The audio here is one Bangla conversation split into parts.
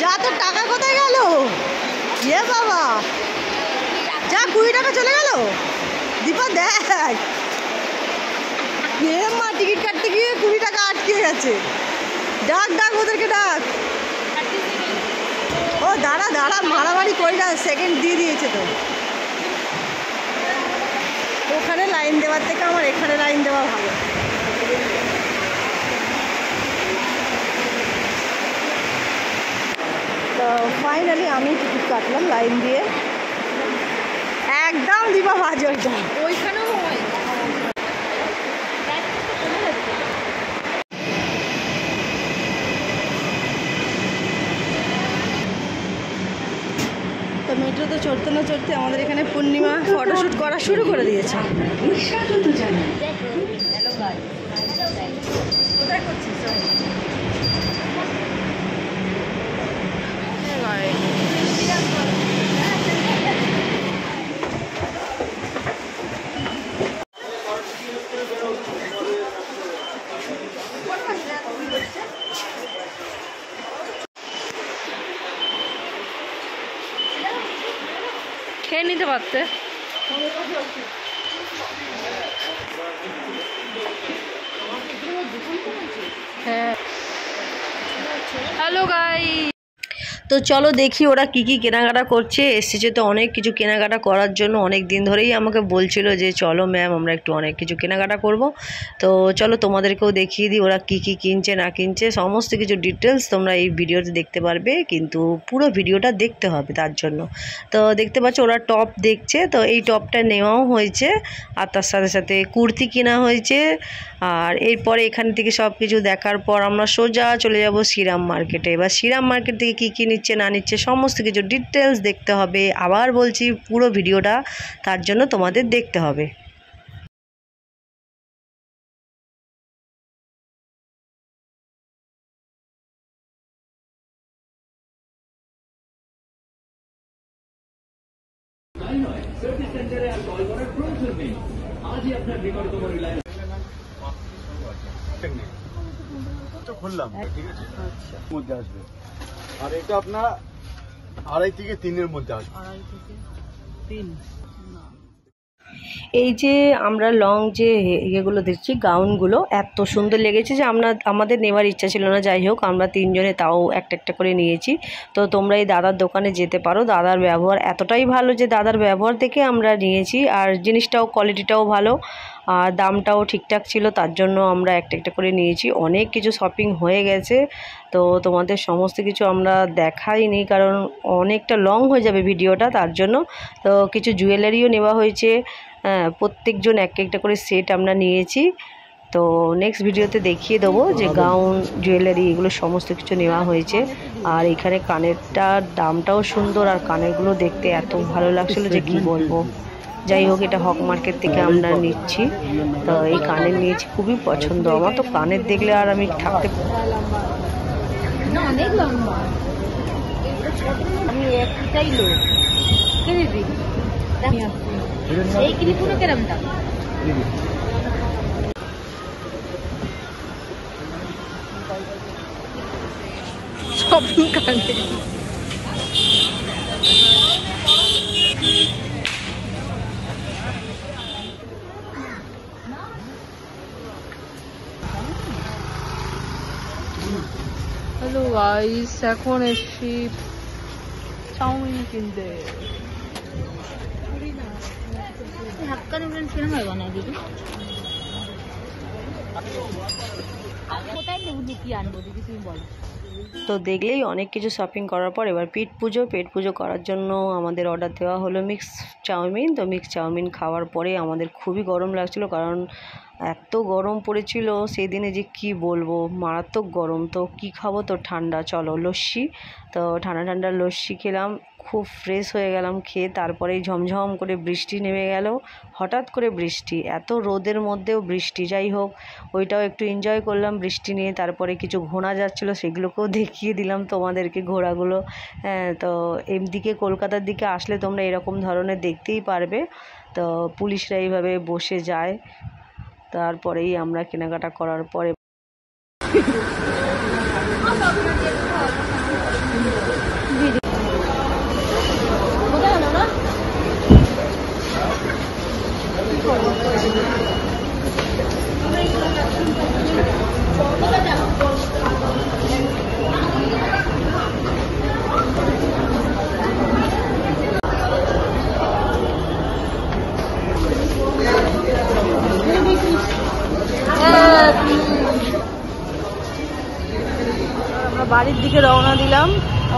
যা, তোর টাকা কোথায় গেল? ইয়ে বাবা, যা 20 টাকা চলে গেল। দীপা দেখ, মা টিকিট কাটতে গিয়ে 20 টাকা আটকে গেছে। ডাক ডাক, ওদেরকে ডাক। ও দাঁড়া দাঁড়া, মারামারি করি না, সেকেন্ড দিয়ে দিয়েছে তো। ওখানে লাইন দেওয়ার থেকে আমার এখানে লাইন দেওয়া ভালো। তো ফাইনালি আমি টিকিট কাটলাম লাইন দিয়ে। একদম দিবা বাজে ওইটা, ওইখানেও হয়। তো মেট্রোতে চড়তে না চড়তে আমাদের এখানে পূর্ণিমা ফটোশ্যুট করা শুরু করে দিয়েছে। কোথায় করছিস? খেয়ে নিতে পারতে। হ্যাঁ, হ্যালো গাই। তো চলো দেখি ওরা কি কি কেনাকাটা করছে। এসেছে তো অনেক কিছু কেনাকাটা করার জন্য, অনেক দিন ধরেই আমাকে বলছিল যে চলো ম্যাম আমরা একটু অনেক কিছু কেনাকাটা করব। তো চলো তোমাদেরকেও দেখিয়ে দিই ওরা কি কি কিনছে না কিনছে, সমস্ত কিছু ডিটেলস তোমরা এই ভিডিওতে দেখতে পারবে, কিন্তু পুরো ভিডিওটা দেখতে হবে তার জন্য। তো দেখতে পাচ্ছ ওরা টপ দেখছে, তো এই টপটা নেওয়াও হয়েছে, আর তার সাথে সাথে কুর্তি কেনা হয়েছে। আর এরপরে এখান থেকে সব কিছু দেখার পর আমরা সোজা চলে যাব শ্রীরাম মার্কেটে। এবার শ্রীরাম মার্কেট থেকে কী কী নিচ্ছে না নিচ্ছে সমস্ত কিছু ডিটেলস দেখতে হবে। আবার বলছি পুরো ভিডিওটা তার জন্য তোমাদের দেখতে হবে। খুললাম, ঠিক আছে, মধ্যে আসবে। আর এটা আপনার 2.5 থেকে 3-এর মধ্যে আসবে। 2.5 থেকে 3। এই যে আমরা লং যে ইয়েগুলো দেখছি, গাউনগুলো এত সুন্দর লেগেছে যে আমাদের নেওয়ার ইচ্ছা ছিল না। যাই হোক আমরা 3 জনে তাও একটা একটা করে নিয়েছি। তো তোমরা এই দাদার দোকানে যেতে পারো, দাদার ব্যবহার এতটাই ভালো যে দাদার ব্যবহার থেকে আমরা নিয়েছি। আর জিনিসটাও কোয়ালিটিটাও ভালো, আর দামটাও ঠিকঠাক ছিল, তার জন্য আমরা একটা একটা করে নিয়েছি। অনেক কিছু শপিং হয়ে গেছে, তো তোমাদের সমস্ত কিছু আমরা দেখাইনি কারণ অনেকটা লং হয়ে যাবে ভিডিওটা, তার জন্য। তো কিছু জুয়েলারিও নেওয়া হয়েছে, প্রত্যেকজন এক একটা করে সেট আমরা নিয়েছি। তো নেক্সট ভিডিওতে দেখিয়ে দেবো যে গাউন জুয়েলারি এগুলো সমস্ত কিছু নেওয়া হয়েছে। আর এখানে কানেরটার দামটাও সুন্দর, আর কানেরগুলো দেখতে এত ভালো লাগছিলো যে কি বলবো। যাই হোক এটা হক মার্কেট থেকে আমরা নিচ্ছি। তো এই কানের নিয়েছি, খুবই পছন্দ আমার। তো কানের দেখলে আর আমি থাকতে শপিং কানে হ্যালো গাইস, এখন এসছি চাউমিন কিনতে। হাক্কা নুডলস কেন হয় বানাই দিদি? কোথায় লুকি আনবো দিদি তুমি বলো। তো দেখলেই অনেক কিছু শপিং করার পর এবার পেট পুজো করার জন্য আমাদের অর্ডার দেওয়া হলো মিক্স চাউমিন। তো মিক্স চাউমিন খাওয়ার পরে আমাদের খুবই গরম লাগছিল, কারণ এত গরম পড়েছিল সেই দিনে যে কি বলবো, মারাত্মক গরম। তো কি খাবো, তো ঠান্ডা, চলো লস্যি। তো ঠান্ডা ঠান্ডা লস্যি খেলাম, খুব ফ্রেশ হয়ে গেলাম খেয়ে। তারপরেই ঝমঝম করে বৃষ্টি নেমে গেল, হঠাৎ করে বৃষ্টি, এত রোদের মধ্যেও বৃষ্টি। যাই হোক ওইটাও একটু এনজয় করলাম বৃষ্টি নিয়ে। তারপরে কিছু ঘোড়া যাচ্ছিলো, সেগুলোকেও দেখিয়ে দিলাম তোমাদেরকে ঘোড়াগুলো। তো এদিকে কলকাতার দিকে আসলে তোমরা এরকম ধরনের দেখতেই পারবে। তো পুলিশরা এইভাবে বসে যায়। তারপরেই আমরা কেনাকাটা করার পরে আমরা বাড়ির দিকে রওনা দিলাম।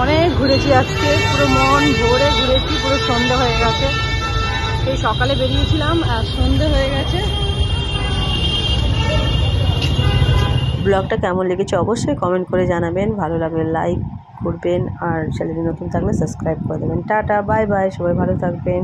অনেক ঘুরেছি আজকে, পুরো মন ভরে ঘুরেছি, পুরো সন্ধ্যা হয়ে গেছে। সেই সকালে বেরিয়েছিলাম আর সন্ধ্যে হয়ে গেছে। ব্লগটা কেমন লেগেছে অবশ্যই কমেন্ট করে জানাবেন, ভালো লাগলে লাইক করবেন আর চ্যানেলে নতুন থাকলে সাবস্ক্রাইব করে দেবেন। টাটা, বাই বাই, সবাই ভালো থাকবেন।